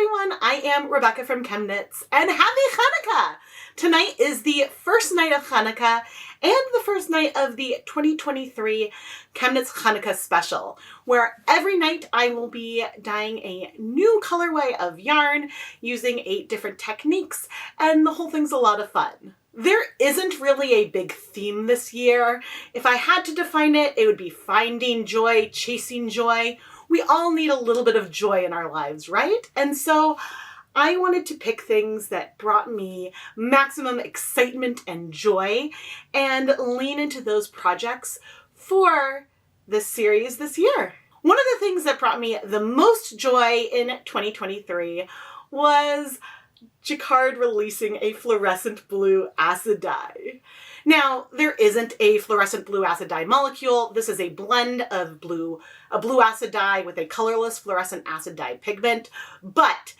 everyone, I am Rebecca from ChemKnits, and happy Chanukah! Tonight is the first night of Chanukah and the first night of the 2023 ChemKnits Chanukah special, where every night I will be dyeing a new colorway of yarn using 8 different techniques, and the whole thing's a lot of fun. There isn't really a big theme this year. If I had to define it, it would be finding joy, chasing joy. We all need a little bit of joy in our lives, right? And so I wanted to pick things that brought me maximum excitement and joy and lean into those projects for this series this year. One of the things that brought me the most joy in 2023 was Jacquard releasing a fluorescent blue acid dye. Now, there isn't a fluorescent blue acid dye molecule. This is a blend of a blue acid dye with a colorless fluorescent acid dye pigment, but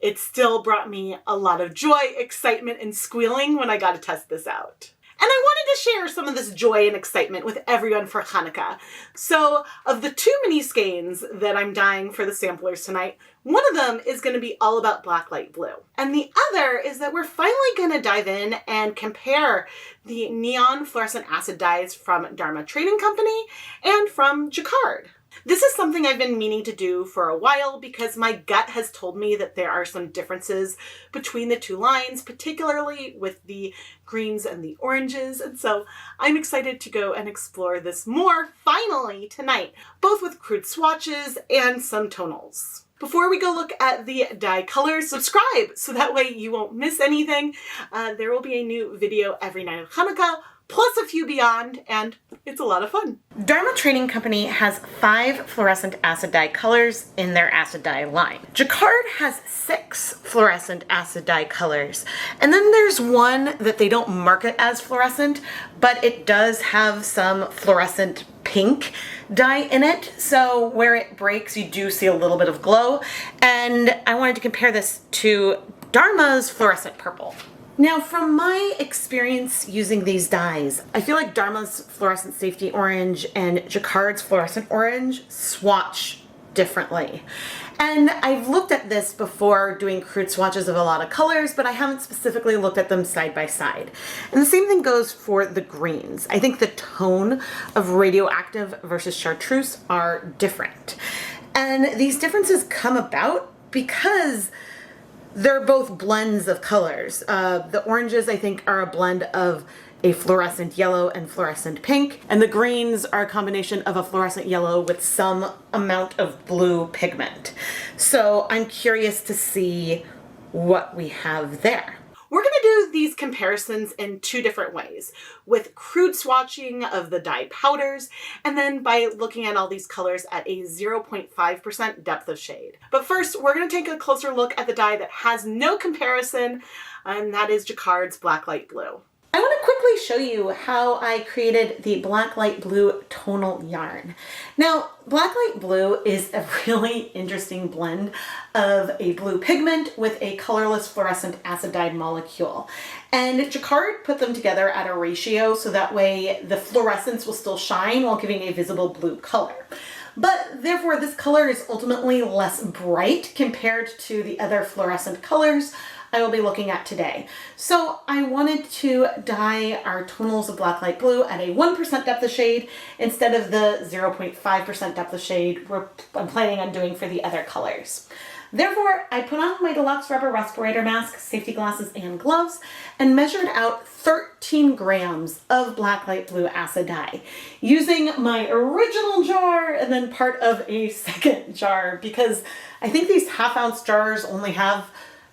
it still brought me a lot of joy, excitement, and squealing when I got to test this out. And I wanted to share some of this joy and excitement with everyone for Chanukah. So of the 2 mini skeins that I'm dyeing for the samplers tonight, one of them is going to be all about Blacklight blue. And the other is that we're finally going to dive in and compare the neon fluorescent acid dyes from Dharma Trading Company and from Jacquard. This is something I've been meaning to do for a while because my gut has told me that there are some differences between the 2 lines, particularly with the greens and the oranges. And so I'm excited to go and explore this more finally tonight, both with crude swatches and some tonals. Before we go look at the dye colors, subscribe so that way you won't miss anything. There will be a new video every night of Chanukah, plus a few beyond, and it's a lot of fun. Dharma Trading Company has 5 fluorescent acid dye colors in their acid dye line. Jacquard has 6 fluorescent acid dye colors, and then there's one that they don't market as fluorescent, but it does have some fluorescent pink dye in it, so where it breaks you do see a little bit of glow, and I wanted to compare this to Dharma's fluorescent purple. Now, from my experience using these dyes, I feel like Dharma's fluorescent safety orange and Jacquard's fluorescent orange swatch differently. And I've looked at this before doing crude swatches of a lot of colors, but I haven't specifically looked at them side by side. And the same thing goes for the greens. I think the tone of radioactive versus chartreuse are different. And these differences come about because they're both blends of colors. The oranges, I think, are a blend of a fluorescent yellow and fluorescent pink, and the greens are a combination of a fluorescent yellow with some amount of blue pigment. So I'm curious to see what we have there. We're going to do these comparisons in 2 different ways, with crude swatching of the dye powders, and then by looking at all these colors at a 0.5% depth of shade. But first, we're going to take a closer look at the dye that has no comparison, and that is Jacquard's Blacklight blue. I want to quickly show you how I created the Blacklight blue tonal yarn. Now, Blacklight blue is a really interesting blend of a blue pigment with a colorless fluorescent acid dye molecule. And Jacquard put them together at a ratio so that way the fluorescence will still shine while giving a visible blue color. But therefore, this color is ultimately less bright compared to the other fluorescent colors I will be looking at today. So I wanted to dye our tonals of Blacklight blue at a 1% depth of shade instead of the 0.5% depth of shade I'm planning on doing for the other colors. Therefore, I put on my deluxe rubber respirator mask, safety glasses, and gloves, and measured out 13 grams of Blacklight blue acid dye using my original jar and then part of a second jar because I think these half-ounce jars only have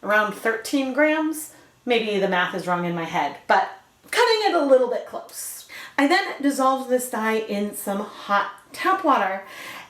around 13 grams. Maybe the math is wrong in my head, but cutting it a little bit close. I then dissolved this dye in some hot tap water,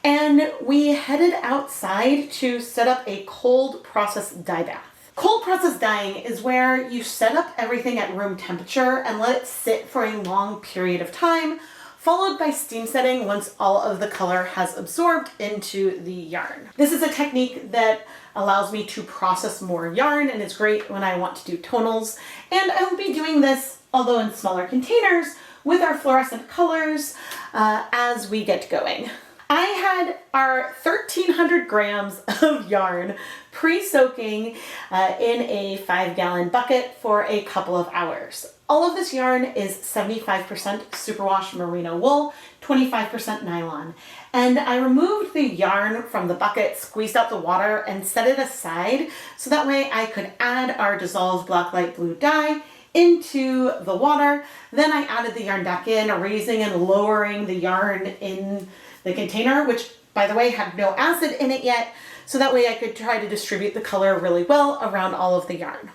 and we headed outside to set up a cold process dye bath. Cold process dyeing is where you set up everything at room temperature and let it sit for a long period of time, followed by steam setting once all of the color has absorbed into the yarn. This is a technique that allows me to process more yarn, and it's great when I want to do tonals. And I will be doing this, although in smaller containers, with our fluorescent colors as we get going. I had our 1,300 grams of yarn pre-soaking in a 5-gallon bucket for a couple of hours. All of this yarn is 75% superwash merino wool, 25% nylon. And I removed the yarn from the bucket, squeezed out the water, and set it aside so that way I could add our dissolved Blacklight blue dye into the water. Then I added the yarn back in, raising and lowering the yarn in the container, which by the way had no acid in it yet, so that way I could try to distribute the color really well around all of the yarn.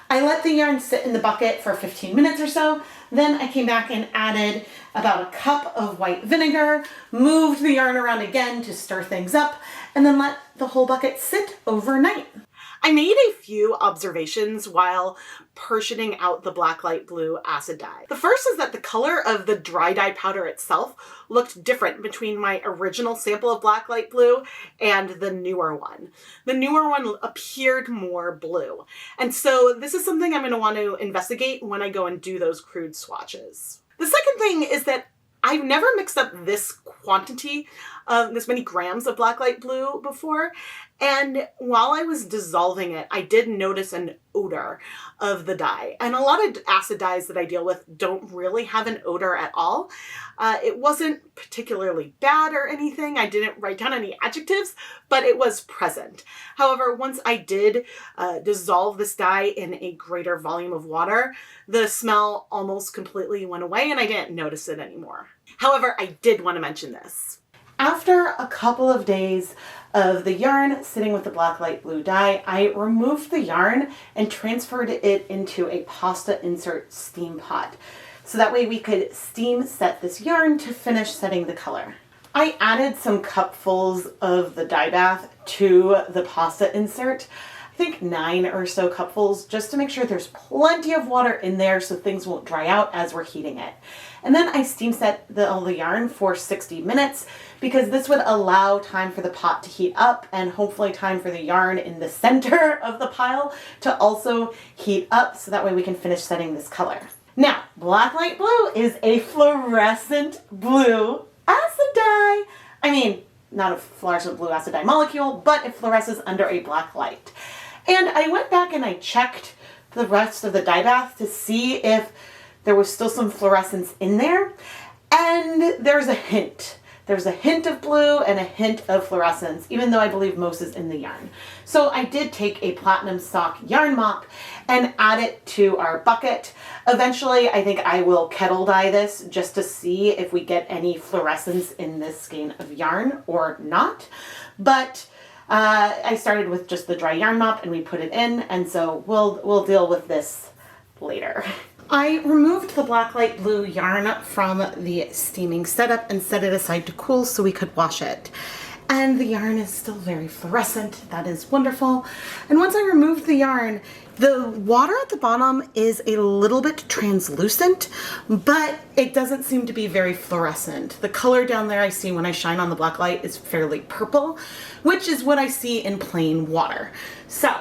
I let the yarn sit in the bucket for 15 minutes or so. Then I came back and added about a cup of white vinegar, moved the yarn around again to stir things up, and then let the whole bucket sit overnight. I made a few observations while portioning out the Blacklight blue acid dye. The first is that the color of the dry dye powder itself looked different between my original sample of Blacklight blue and the newer one. The newer one appeared more blue. And so this is something I'm going to want to investigate when I go and do those crude swatches. The second thing is that I've never mixed up this quantity of this many grams of Blacklight blue before. And while I was dissolving it, I did notice an odor of the dye. And a lot of acid dyes that I deal with don't really have an odor at all. It wasn't particularly bad or anything. I didn't write down any adjectives, but it was present. However, once I did dissolve this dye in a greater volume of water, the smell almost completely went away and I didn't notice it anymore. However, I did want to mention this. After a couple of days of the yarn sitting with the Blacklight blue dye, I removed the yarn and transferred it into a pasta insert steam pot. So that way we could steam set this yarn to finish setting the color. I added some cupfuls of the dye bath to the pasta insert. I think 9 or so cupfuls, just to make sure there's plenty of water in there so things won't dry out as we're heating it. And then I steam set all the yarn for 60 minutes because this would allow time for the pot to heat up and hopefully time for the yarn in the center of the pile to also heat up so that way we can finish setting this color. Now, Blacklight blue is a fluorescent blue acid dye. I mean, not a fluorescent blue acid dye molecule, but it fluoresces under a black light. And I went back and I checked the rest of the dye bath to see if there was still some fluorescence in there. And there's a hint. There's a hint of blue and a hint of fluorescence, even though I believe most is in the yarn. So I did take a platinum sock yarn mop and add it to our bucket. Eventually, I think I will kettle dye this just to see if we get any fluorescence in this skein of yarn or not. But I started with just the dry yarn mop and we put it in, and so we'll deal with this later. I removed the Blacklight blue yarn from the steaming setup and set it aside to cool so we could wash it. And the yarn is still very fluorescent. That is wonderful. And once I removed the yarn, the water at the bottom is a little bit translucent, but it doesn't seem to be very fluorescent. The color down there I see when I shine on the Blacklight is fairly purple, which is what I see in plain water. So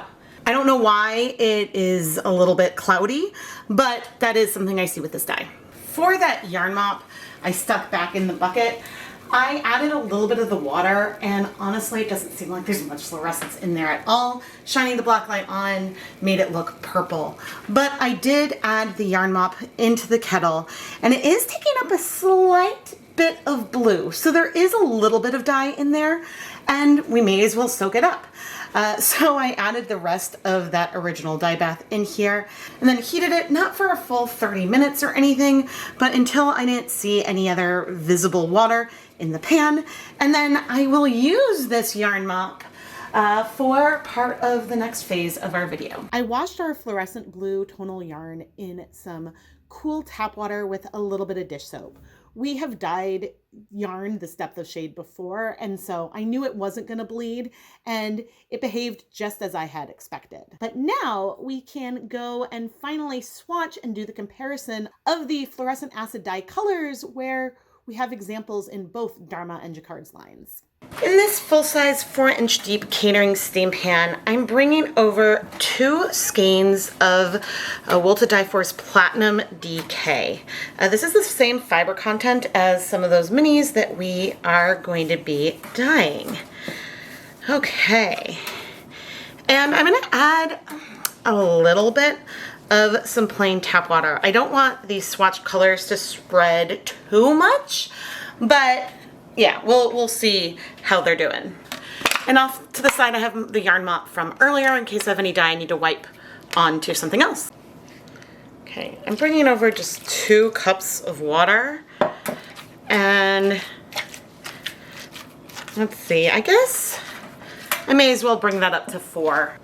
I don't know why it is a little bit cloudy, but that is something I see with this dye. For that yarn mop I stuck back in the bucket, I added a little bit of the water, and honestly it doesn't seem like there's much fluorescence in there at all. Shining the Blacklight on made it look purple. But I did add the yarn mop into the kettle, and it is taking up a slight bit of blue. So there is a little bit of dye in there, and we may as well soak it up. So I added the rest of that original dye bath in here and then heated it, not for a full 30 minutes or anything, but until I didn't see any other visible water in the pan. And then I will use this yarn mop for part of the next phase of our video. I washed our fluorescent blue tonal yarn in some cool tap water with a little bit of dish soap. We have dyed yarn this depth of shade before, and so I knew it wasn't going to bleed, and it behaved just as I had expected. But now we can go and finally swatch and do the comparison of the fluorescent acid dye colors where We have examples in both Dharma and Jacquard's lines. In this full-size 4-inch deep catering steam pan, I'm bringing over 2 skeins of Wilted Dye Force Platinum DK. This is the same fiber content as some of those minis that we are going to be dyeing. Okay, and I'm going to add a little bit of some plain tap water. I don't want these swatch colors to spread too much, but yeah, we'll see how they're doing. And off to the side, I have the yarn mop from earlier in case I have any dye I need to wipe onto something else. Okay, I'm bringing over just 2 cups of water, and let's see, I guess I may as well bring that up to 4,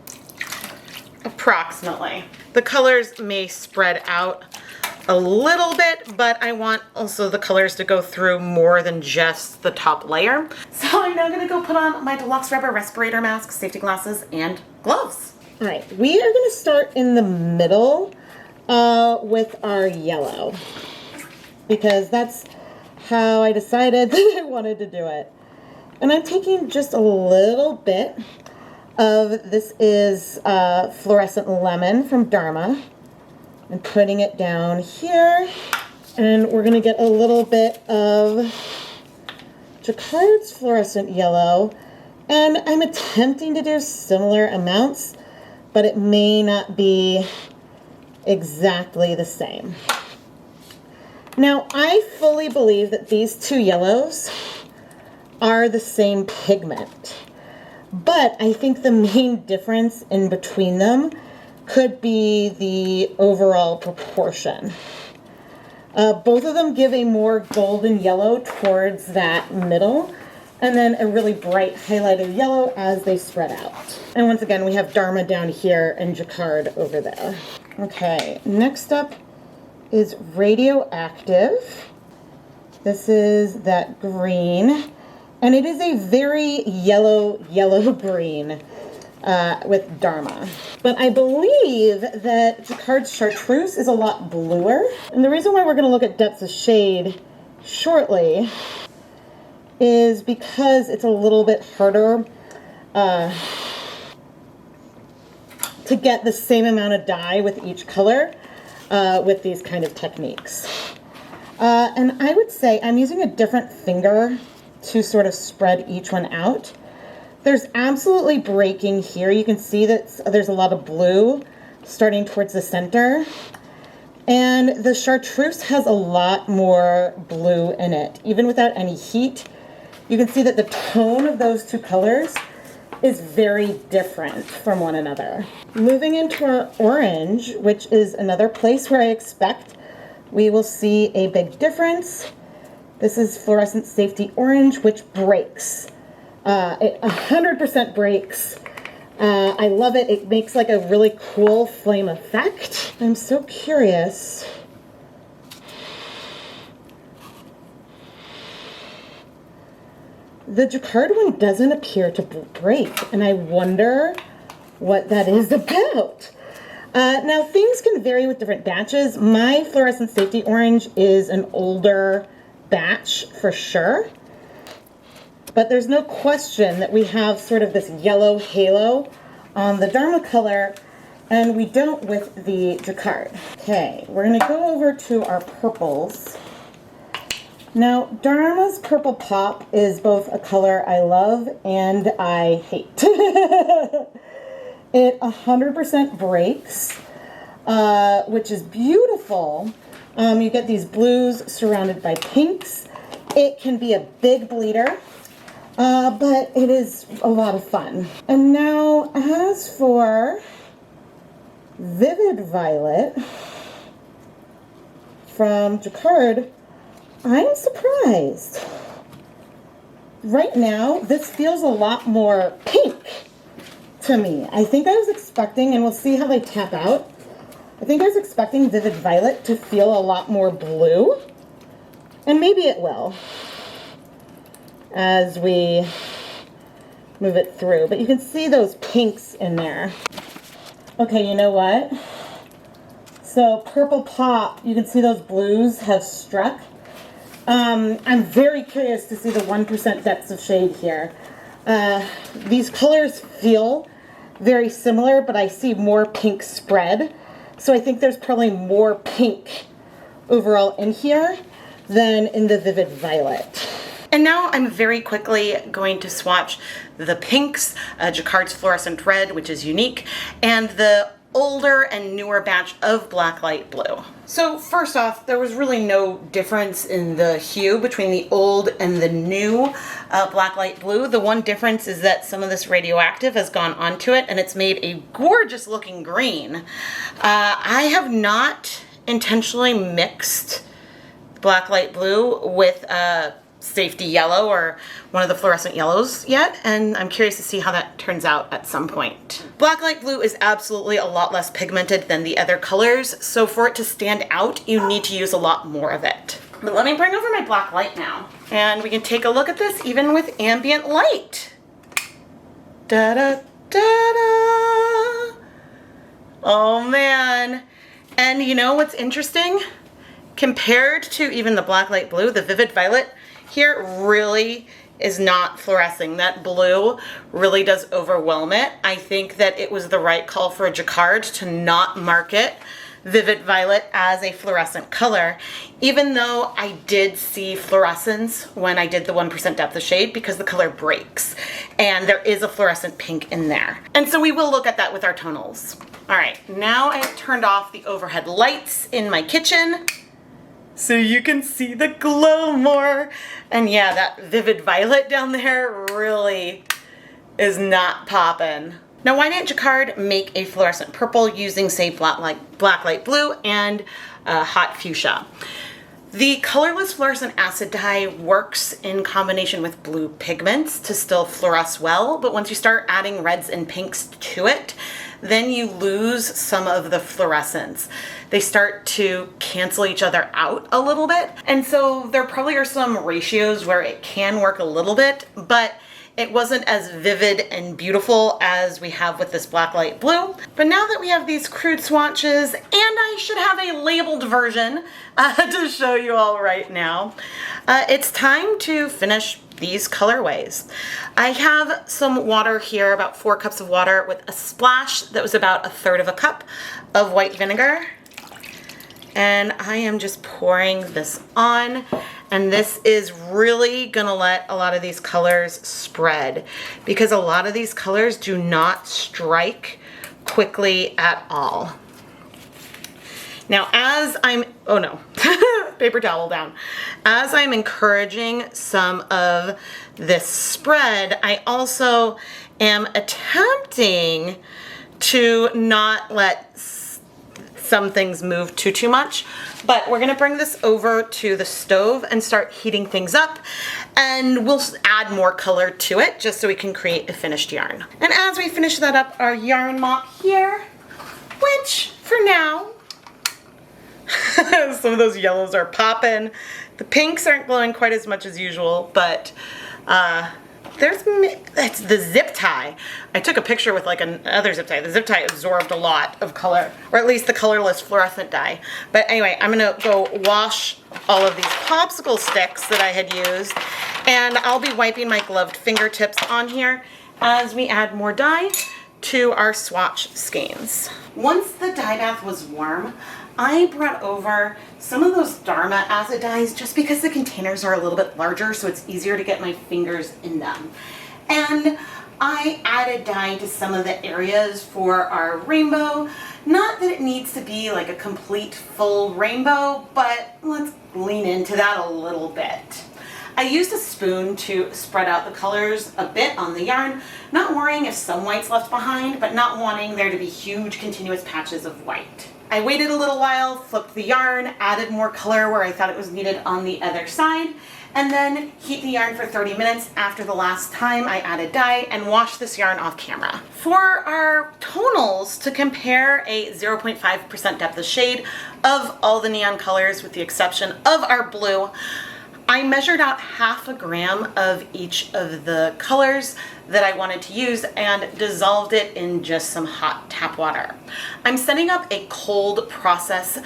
approximately. The colors may spread out a little bit, but I want also the colors to go through more than just the top layer. So I'm now gonna go put on my deluxe rubber respirator mask, safety glasses, and gloves. All right, we are gonna start in the middle with our yellow, because that's how I decided that I wanted to do it. And I'm taking just a little bit of, this is Fluorescent Lemon from Dharma, and putting it down here. And we're gonna get a little bit of Jacquard's Fluorescent Yellow, and I'm attempting to do similar amounts, but it may not be exactly the same. Now, I fully believe that these 2 yellows are the same pigment, but I think the main difference in between them could be the overall proportion. Both of them give a more golden yellow towards that middle, and then a really bright highlighted yellow as they spread out. And once again, we have Dharma down here and Jacquard over there. Okay, next up is Radioactive. This is that green, and it is a very yellow green with Dharma. But I believe that Jacquard's Chartreuse is a lot bluer. And the reason why we're going to look at depths of shade shortly is because it's a little bit harder to get the same amount of dye with each color with these kind of techniques. And I would say I'm using a different finger to sort of spread each one out. There's absolutely breaking here. You can see that there's a lot of blue starting towards the center. And the Chartreuse has a lot more blue in it. Even without any heat, you can see that the tone of those 2 colors is very different from one another. Moving into our orange, which is another place where I expect we will see a big difference. This is Fluorescent Safety Orange, which breaks. It 100% breaks. I love it. It makes like a really cool flame effect. I'm so curious. The Jacquard one doesn't appear to break, and I wonder what that is about. Now, things can vary with different batches. My Fluorescent Safety Orange is an older batch for sure. But there's no question that we have sort of this yellow halo on the Dharma color, and we don't with the Jacquard. Okay, we're going to go over to our purples. Now, Dharma's Purple Pop is both a color I love and I hate. It 100% breaks, which is beautiful. You get these blues surrounded by pinks. It can be a big bleeder. But it is a lot of fun. And now, as for Vivid Violet from Jacquard, I'm surprised. Right now, this feels a lot more pink to me. I think I was expecting, and we'll see how they tap out, I think I was expecting Vivid Violet to feel a lot more blue, and maybe it will as we move it through. But you can see those pinks in there. Okay, you know what? So Purple Pop, you can see those blues have struck. I'm very curious to see the 1% depths of shade here. These colors feel very similar, but I see more pink spread. So I think there's probably more pink overall in here than in the Vivid Violet. And now I'm very quickly going to swatch the pinks, Jacquard's Fluorescent Red, which is unique, and the older and newer batch of Blacklight Blue. So first off, there was really no difference in the hue between the old and the new Blacklight Blue. The one difference is that some of this radioactive has gone onto it and it's made a gorgeous looking green. I have not intentionally mixed Blacklight Blue with Safety Yellow or one of the fluorescent yellows yet, and I'm curious to see how that turns out at some point. Blacklight Blue is absolutely a lot less pigmented than the other colors, so for it to stand out, you need to use a lot more of it. But let me bring over my black light now, and we can take a look at this even with ambient light. Da-da-da-da! Oh man! And you know what's interesting? Compared to even the Blacklight Blue, the Vivid Violet here really is not fluorescing. That blue really does overwhelm it. I think that it was the right call for a Jacquard to not market Vivid Violet as a fluorescent color, even though I did see fluorescence when I did the 1% depth of shade because the color breaks and there is a fluorescent pink in there. And so we will look at that with our tonals. All right, now I've turned off the overhead lights in my kitchen so you can see the glow more. And yeah, that Vivid Violet down there really is not poppin'. Now, why didn't Jacquard make a fluorescent purple using, say, Blacklight Blue and Hot Fuchsia? The colorless fluorescent acid dye works in combination with blue pigments to still fluoresce well, but once you start adding reds and pinks to it, then you lose some of the fluorescence. They start to cancel each other out a little bit. And so there probably are some ratios where it can work a little bit, but it wasn't as vivid and beautiful as we have with this Blacklight Blue. But now that we have these crude swatches, and I should have a labeled version to show you all right now, it's time to finish these colorways. I have some water here, about 4 cups of water with a splash that was about 1/3 of a cup of white vinegar. And I am just pouring this on, and this is really gonna let a lot of these colors spread because a lot of these colors do not strike quickly at all. Now, as I'm, oh no, paper towel down. As I'm encouraging some of this spread, I also am attempting to not let some things move too much, but we're gonna bring this over to the stove and start heating things up, and we'll add more color to it just so we can create a finished yarn. And as we finish that up, our yarn mop here, which for now, some of those yellows are popping. The pinks aren't glowing quite as much as usual, but that's the zip tie. I took a picture with like another zip tie. The zip tie absorbed a lot of color, or at least the colorless fluorescent dye. But anyway, I'm gonna go wash all of these popsicle sticks that I had used, and I'll be wiping my gloved fingertips on here as we add more dye to our swatch skeins. Once the dye bath was warm, I brought over some of those Dharma acid dyes just because the containers are a little bit larger, so it's easier to get my fingers in them. And I added dye to some of the areas for our rainbow. Not that it needs to be like a complete full rainbow, but let's lean into that a little bit. I used a spoon to spread out the colors a bit on the yarn, not worrying if some white's left behind, but not wanting there to be huge continuous patches of white. I waited a little while, flipped the yarn, added more color where I thought it was needed on the other side, and then heat the yarn for 30 minutes after the last time I added dye and wash this yarn off camera. For our tonals, to compare a 0.5% depth of shade of all the neon colors with the exception of our blue, I measured out 1/2 gram of each of the colors that I wanted to use and dissolved it in just some hot tap water. I'm setting up a cold process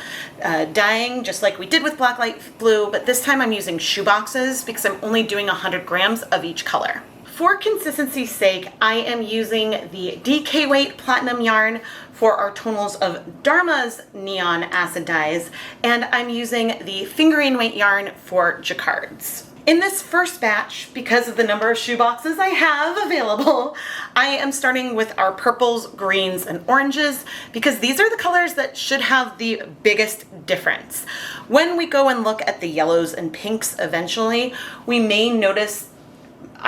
dyeing just like we did with Blacklight blue, but this time I'm using shoe boxes because I'm only doing 100 grams of each color. For consistency's sake, I am using the DK weight platinum yarn for our tonals of Dharma's neon acid dyes, and I'm using the fingering weight yarn for Jacquards. In this first batch, because of the number of shoe boxes I have available, I am starting with our purples, greens, and oranges because these are the colors that should have the biggest difference. When we go and look at the yellows and pinks eventually, we may notice,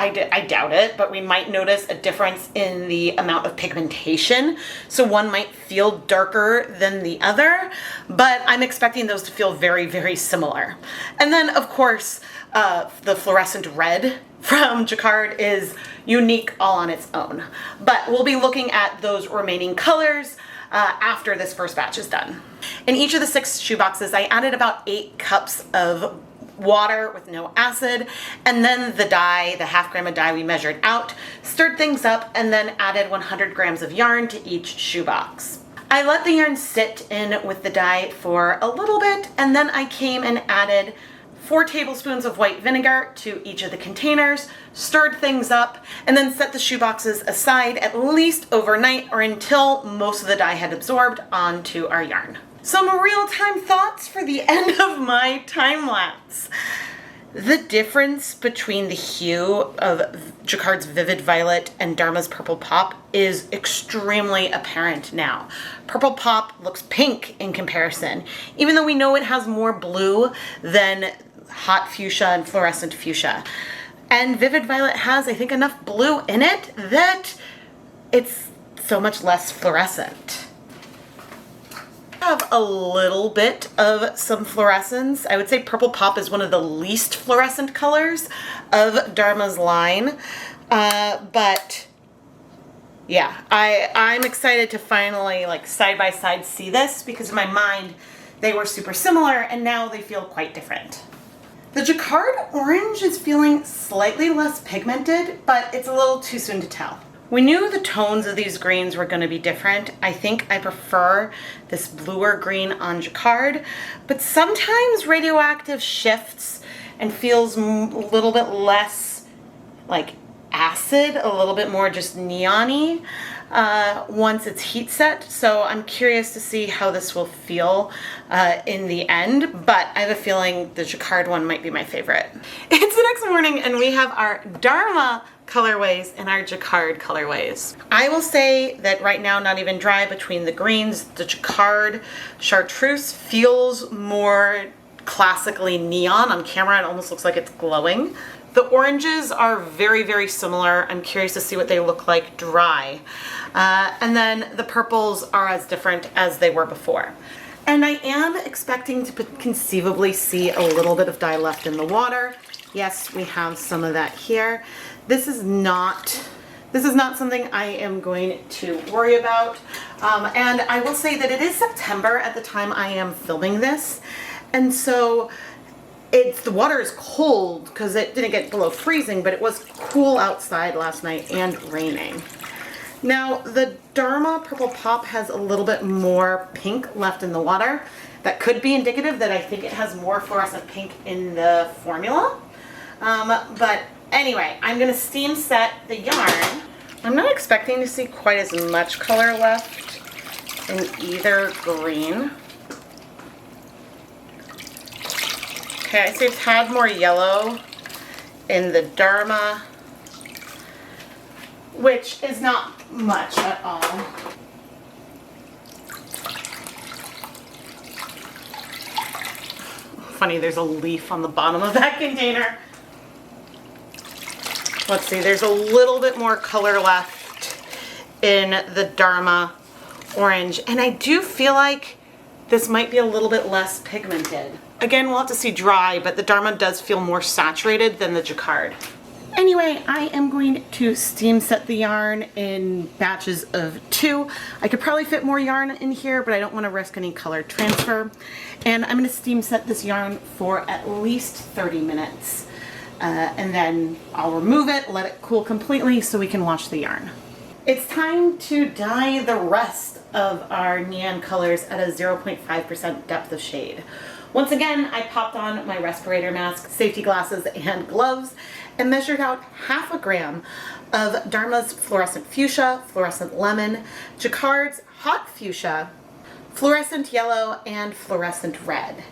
I doubt it, but we might notice a difference in the amount of pigmentation. So one might feel darker than the other, but I'm expecting those to feel very, very similar. And then of course, the fluorescent red from Jacquard is unique all on its own. But we'll be looking at those remaining colors after this first batch is done. In each of the 6 shoe boxes, I added about 8 cups of water with no acid, and then the dye, the 1/2 gram of dye we measured out, stirred things up, and then added 100 grams of yarn to each shoe box. I let the yarn sit in with the dye for a little bit, and then I came and added 4 tablespoons of white vinegar to each of the containers, stirred things up, and then set the shoe boxes aside at least overnight or until most of the dye had absorbed onto our yarn. Some real-time thoughts for the end of my time lapse. The difference between the hue of Jacquard's Vivid Violet and Dharma's Purple Pop is extremely apparent now. Purple Pop looks pink in comparison, even though we know it has more blue than Hot Fuchsia and Fluorescent Fuchsia. And Vivid Violet has, I think, enough blue in it that it's so much less fluorescent. I have a little bit of some fluorescence. I would say Purple Pop is one of the least fluorescent colors of Dharma's line. But yeah, I'm excited to finally like side by side see this because in my mind they were super similar and now they feel quite different. The Jacquard orange is feeling slightly less pigmented, but it's a little too soon to tell. We knew the tones of these greens were going to be different. I think I prefer this bluer green on Jacquard, but sometimes radioactive shifts and feels a little bit less like acid, a little bit more just neon-y once it's heat set. So I'm curious to see how this will feel in the end, but I have a feeling the Jacquard one might be my favorite. It's the next morning and we have our Dharma colorways and our Jacquard colorways. I will say that right now, not even dry between the greens, the Jacquard chartreuse feels more classically neon. On camera, it almost looks like it's glowing. The oranges are very, very similar. I'm curious to see what they look like dry. And then the purples are as different as they were before. And I am expecting to conceivably see a little bit of dye left in the water. Yes, we have some of that here. This is not something I am going to worry about. And I will say that it is September at the time I am filming this. And so the water is cold because it didn't get below freezing, but it was cool outside last night and raining. Now the Dharma Purple Pop has a little bit more pink left in the water. That could be indicative that I think it has more fluorescent pink in the formula. But anyway, I'm going to steam set the yarn. I'm not expecting to see quite as much color left in either green. Okay, I see it's had more yellow in the Dharma, which is not much at all. Funny, there's a leaf on the bottom of that container. Let's see, there's a little bit more color left in the Dharma orange, and I do feel like this might be a little bit less pigmented. Again, we'll have to see dry, but the Dharma does feel more saturated than the Jacquard. Anyway, I am going to steam set the yarn in batches of 2. I could probably fit more yarn in here, but I don't want to risk any color transfer. And I'm going to steam set this yarn for at least 30 minutes. And then I'll remove it, let it cool completely so we can wash the yarn. It's time to dye the rest of our neon colors at a 0.5% depth of shade. Once again, I popped on my respirator mask, safety glasses, and gloves, and measured out 0.5 gram of Dharma's Fluorescent Fuchsia, Fluorescent Lemon, Jacquard's Hot Fuchsia, Fluorescent Yellow, and Fluorescent Red.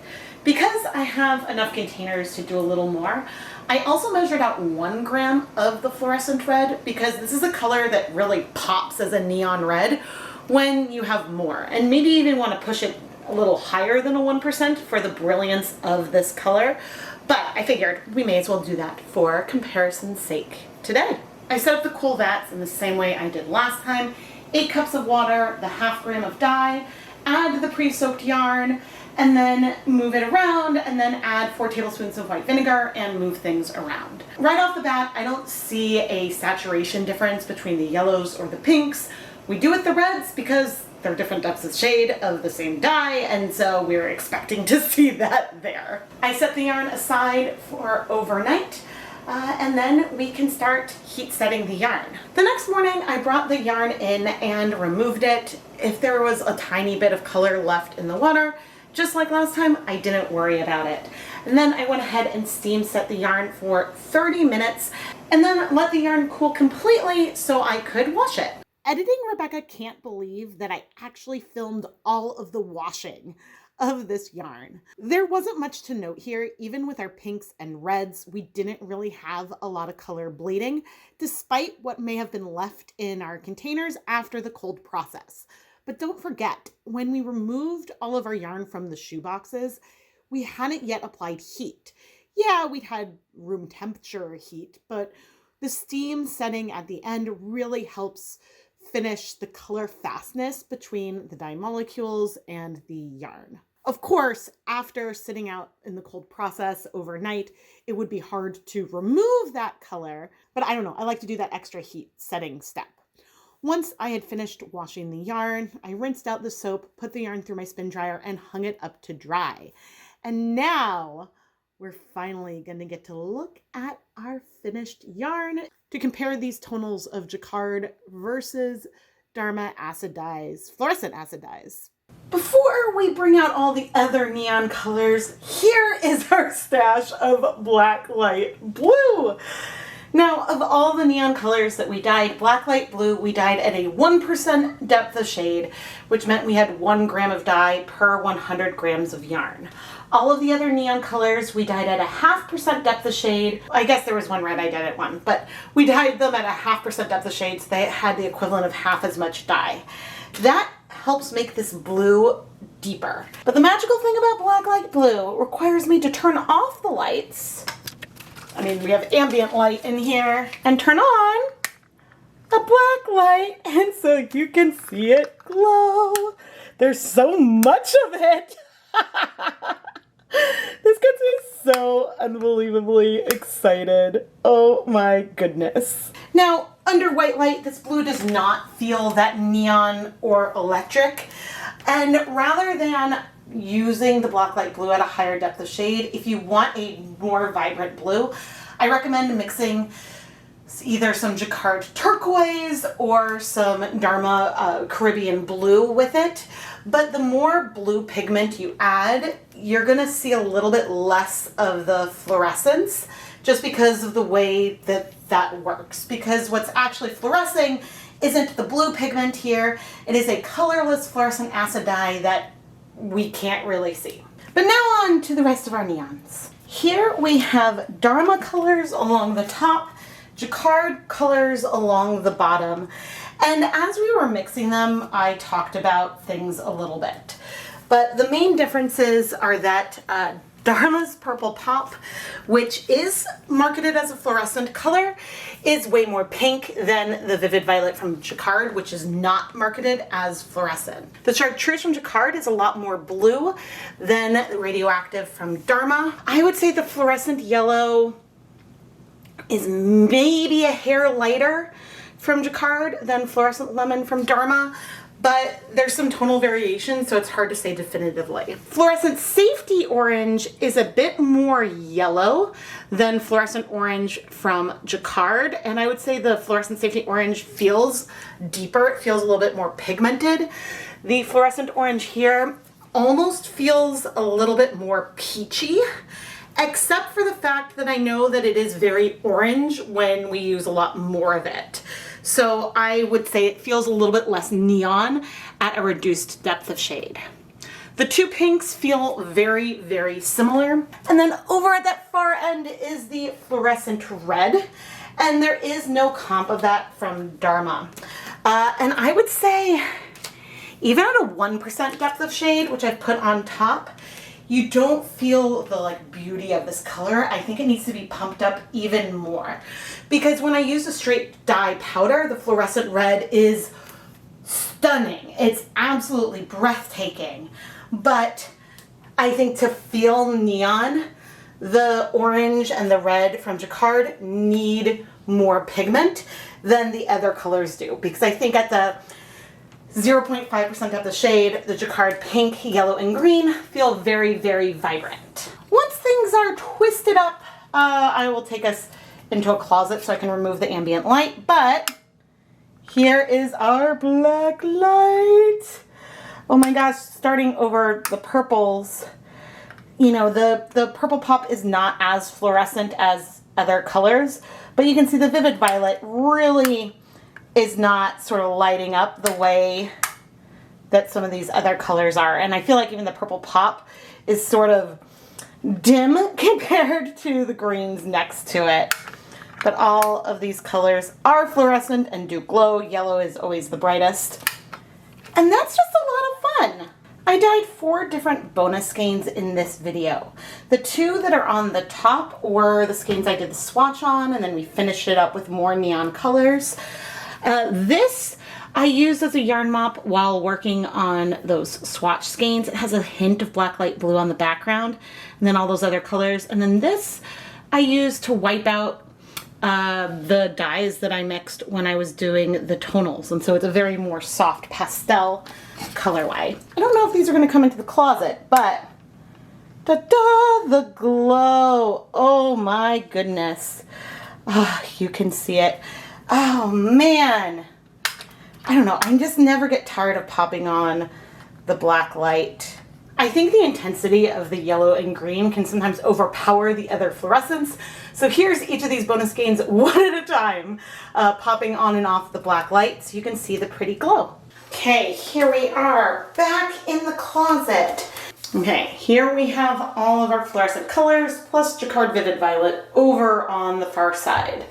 Because I have enough containers to do a little more, I also measured out 1 gram of the Fluorescent Red because this is a color that really pops as a neon red when you have more. And maybe you even want to push it a little higher than a 1% for the brilliance of this color. But I figured we may as well do that for comparison's sake today. I set up the cool vats in the same way I did last time. 8 cups of water, the 0.5 gram of dye, add the pre-soaked yarn, and then move it around, and then add 4 tablespoons of white vinegar and move things around. Right off the bat, I don't see a saturation difference between the yellows or the pinks. We do with the reds because they're different depths of shade of the same dye, and so we're expecting to see that there. I set the yarn aside for overnight, and then we can start heat setting the yarn. The next morning, I brought the yarn in and removed it. If there was a tiny bit of color left in the water, just like last time, I didn't worry about it. And then I went ahead and steam set the yarn for 30 minutes and then let the yarn cool completely so I could wash it. Editing Rebecca can't believe that I actually filmed all of the washing of this yarn. There wasn't much to note here. Even with our pinks and reds, we didn't really have a lot of color bleeding, despite what may have been left in our containers after the cold process. But don't forget, when we removed all of our yarn from the shoe boxes, we hadn't yet applied heat. Yeah, we'd had room temperature heat, but the steam setting at the end really helps finish the color fastness between the dye molecules and the yarn. Of course, after sitting out in the cold process overnight, it would be hard to remove that color, but I don't know, I like to do that extra heat setting step. Once I had finished washing the yarn, I rinsed out the soap, put the yarn through my spin dryer, and hung it up to dry. And now we're finally going to get to look at our finished yarn to compare these tonals of Jacquard versus Dharma acid dyes, fluorescent acid dyes. Before we bring out all the other neon colors, here is our stash of Blacklight blue. Now, of all the neon colors that we dyed, Blacklight blue we dyed at a 1% depth of shade, which meant we had 1 gram of dye per 100 grams of yarn. All of the other neon colors we dyed at a 0.5% depth of shade. I guess there was one red I dyed at 1, but we dyed them at a 0.5% depth of shade, so they had the equivalent of half as much dye. That helps make this blue deeper. But the magical thing about Blacklight blue requires me to turn off the lights. I mean, we have ambient light in here, and turn on a black light, and so you can see it glow. There's so much of it. This gets me so unbelievably excited. Oh my goodness. Now, under white light, this blue does not feel that neon or electric. And rather than using the Blacklight blue at a higher depth of shade, if you want a more vibrant blue, I recommend mixing either some Jacquard turquoise or some Dharma Caribbean blue with it. But the more blue pigment you add, you're gonna see a little bit less of the fluorescence just because of the way that that works. Because what's actually fluorescing isn't the blue pigment here, it is a colorless fluorescent acid dye that we can't really see. But now on to the rest of our neons. Here we have Dharma colors along the top, Jacquard colors along the bottom. And as we were mixing them, I talked about things a little bit. But the main differences are that Dharma's Purple Pop, which is marketed as a fluorescent color, is way more pink than the Vivid Violet from Jacquard, which is not marketed as fluorescent. The Chartreuse from Jacquard is a lot more blue than the Radioactive from Dharma. I would say the Fluorescent Yellow is maybe a hair lighter from Jacquard than Fluorescent Lemon from Dharma, but there's some tonal variation, so it's hard to say definitively. Fluorescent Safety Orange is a bit more yellow than Fluorescent Orange from Jacquard, and I would say the Fluorescent Safety Orange feels deeper. It feels a little bit more pigmented. The Fluorescent Orange here almost feels a little bit more peachy, except for the fact that I know that it is very orange when we use a lot more of it. So I would say it feels a little bit less neon at a reduced depth of shade. The two pinks feel very, very similar. And then over at that far end is the Fluorescent Red, and there is no comp of that from Dharma. And I would say, even at a 1% depth of shade, which I've put on top, you don't feel the beauty of this color. I think it needs to be pumped up even more. Because when I use a straight dye powder, the Fluorescent Red is stunning. It's absolutely breathtaking. But I think to feel neon, the orange and the red from Jacquard need more pigment than the other colors do. Because I think at the 0.5% depth of shade, the Jacquard pink, yellow, and green feel very, very vibrant. Once things are twisted up, I will take us into a closet so I can remove the ambient light, but here is our Blacklight. Oh my gosh, starting over the purples, you know, the purple pop is not as fluorescent as other colors, but you can see the vivid violet really is not sort of lighting up the way that some of these other colors are. And I feel like even the purple pop is sort of dim compared to the greens next to it. But all of these colors are fluorescent and do glow. Yellow is always the brightest. And that's just a lot of fun. I dyed 4 different bonus skeins in this video. The 2 that are on the top were the skeins I did the swatch on, and then we finished it up with more neon colors. This I used as a yarn mop while working on those swatch skeins. It has a hint of Blacklight blue on the background, and then all those other colors. And then this I used to wipe out the dyes that I mixed when I was doing the tonals. And so it's a very more soft pastel colorway. I don't know if these are going to come into the closet, but ta-da, the glow. Oh my goodness. Oh, you can see it. Oh man, I don't know, I just never get tired of popping on the Blacklight. I think the intensity of the yellow and green can sometimes overpower the other fluorescents. So here's each of these bonus skeins one at a time, popping on and off the Blacklight so you can see the pretty glow. Okay, here we are back in the closet. Okay, here we have all of our fluorescent colors plus Jacquard Vivid Violet over on the far side.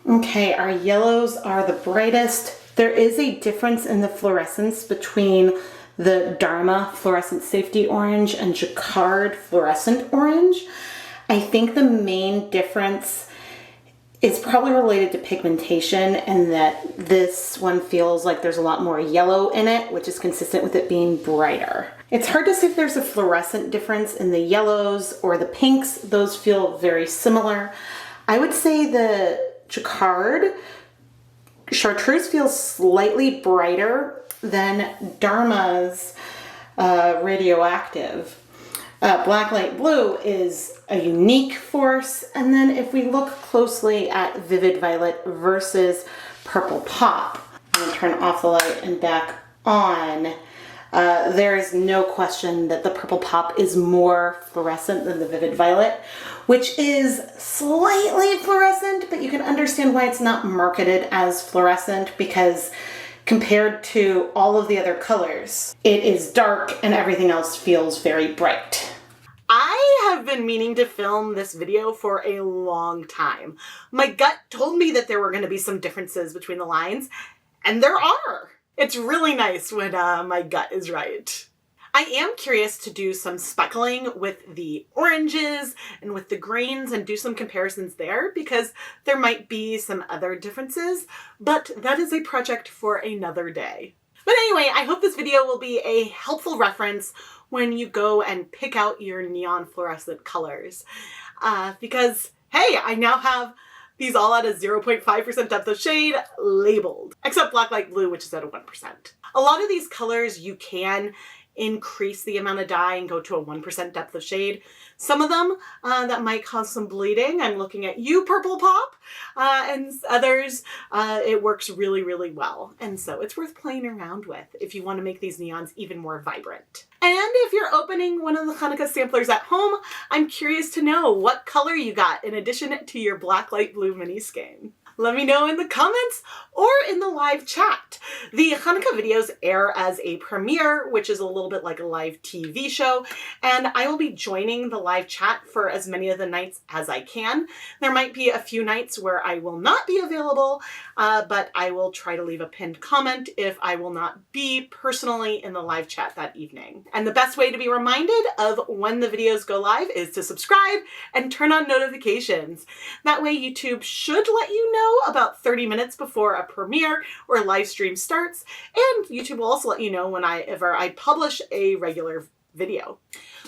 Okay, our yellows are the brightest. There is a difference in the fluorescence between the Dharma Fluorescent Safety Orange and Jacquard Fluorescent Orange. I think the main difference is probably related to pigmentation, and that this one feels like there's a lot more yellow in it, which is consistent with it being brighter. It's hard to say if there's a fluorescent difference in the yellows or the pinks. Those feel very similar. I would say the Jacquard Chartreuse feels slightly brighter than Dharma's Radioactive. Blacklight Blue is a unique force, and then if we look closely at Vivid Violet versus Purple Pop, I'm going to turn off the light and back on. There is no question that the Purple Pop is more fluorescent than the Vivid Violet, which is slightly fluorescent, but you can understand why it's not marketed as fluorescent, because compared to all of the other colors, it is dark and everything else feels very bright. I have been meaning to film this video for a long time. My gut told me that there were going to be some differences between the lines, and there are. It's really nice when my gut is right. I am curious to do some speckling with the oranges and with the greens and do some comparisons there, because there might be some other differences, but that is a project for another day. But anyway, I hope this video will be a helpful reference when you go and pick out your neon fluorescent colors. because, hey, I now have these all at a 0.5% depth of shade labeled, except Blacklight Blue, which is at a 1%. A lot of these colors you can increase the amount of dye and go to a 1% depth of shade. Some of them that might cause some bleeding. I'm looking at you, Purple Pop, and others it works really, really well. And so it's worth playing around with if you want to make these neons even more vibrant. And if you're opening one of the Chanukah samplers at home, I'm curious to know what color you got in addition to your Blacklight Blue mini skein. Let me know in the comments or in the live chat. The Chanukah videos air as a premiere, which is a little bit like a live TV show, and I will be joining the live chat for as many of the nights as I can. There might be a few nights where I will not be available, but I will try to leave a pinned comment if I will not be personally in the live chat that evening. And the best way to be reminded of when the videos go live is to subscribe and turn on notifications. That way YouTube should let you know about 30 minutes before a premiere or live stream starts, and YouTube will also let you know whenever I publish a regular video.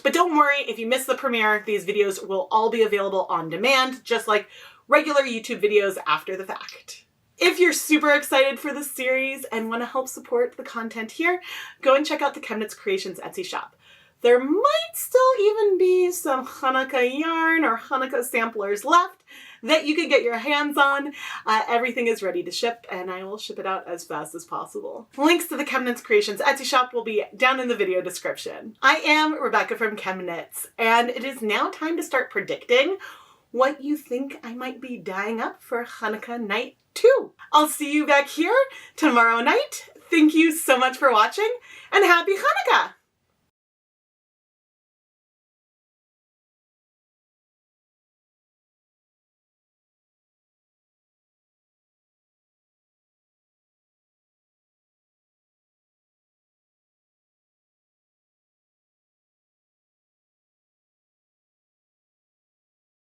But don't worry, if you miss the premiere, these videos will all be available on demand, just like regular YouTube videos after the fact. If you're super excited for this series and want to help support the content here, go and check out the ChemKnits Creations Etsy shop. There might still even be some Chanukah yarn or Chanukah samplers left that you could get your hands on. Everything is ready to ship, and I will ship it out as fast as possible. Links to the ChemKnits Creations Etsy shop will be down in the video description. I am Rebecca from ChemKnits, and it is now time to start predicting what you think I might be dyeing up for Chanukah night 2. I'll see you back here tomorrow night. Thank you so much for watching, and happy Chanukah!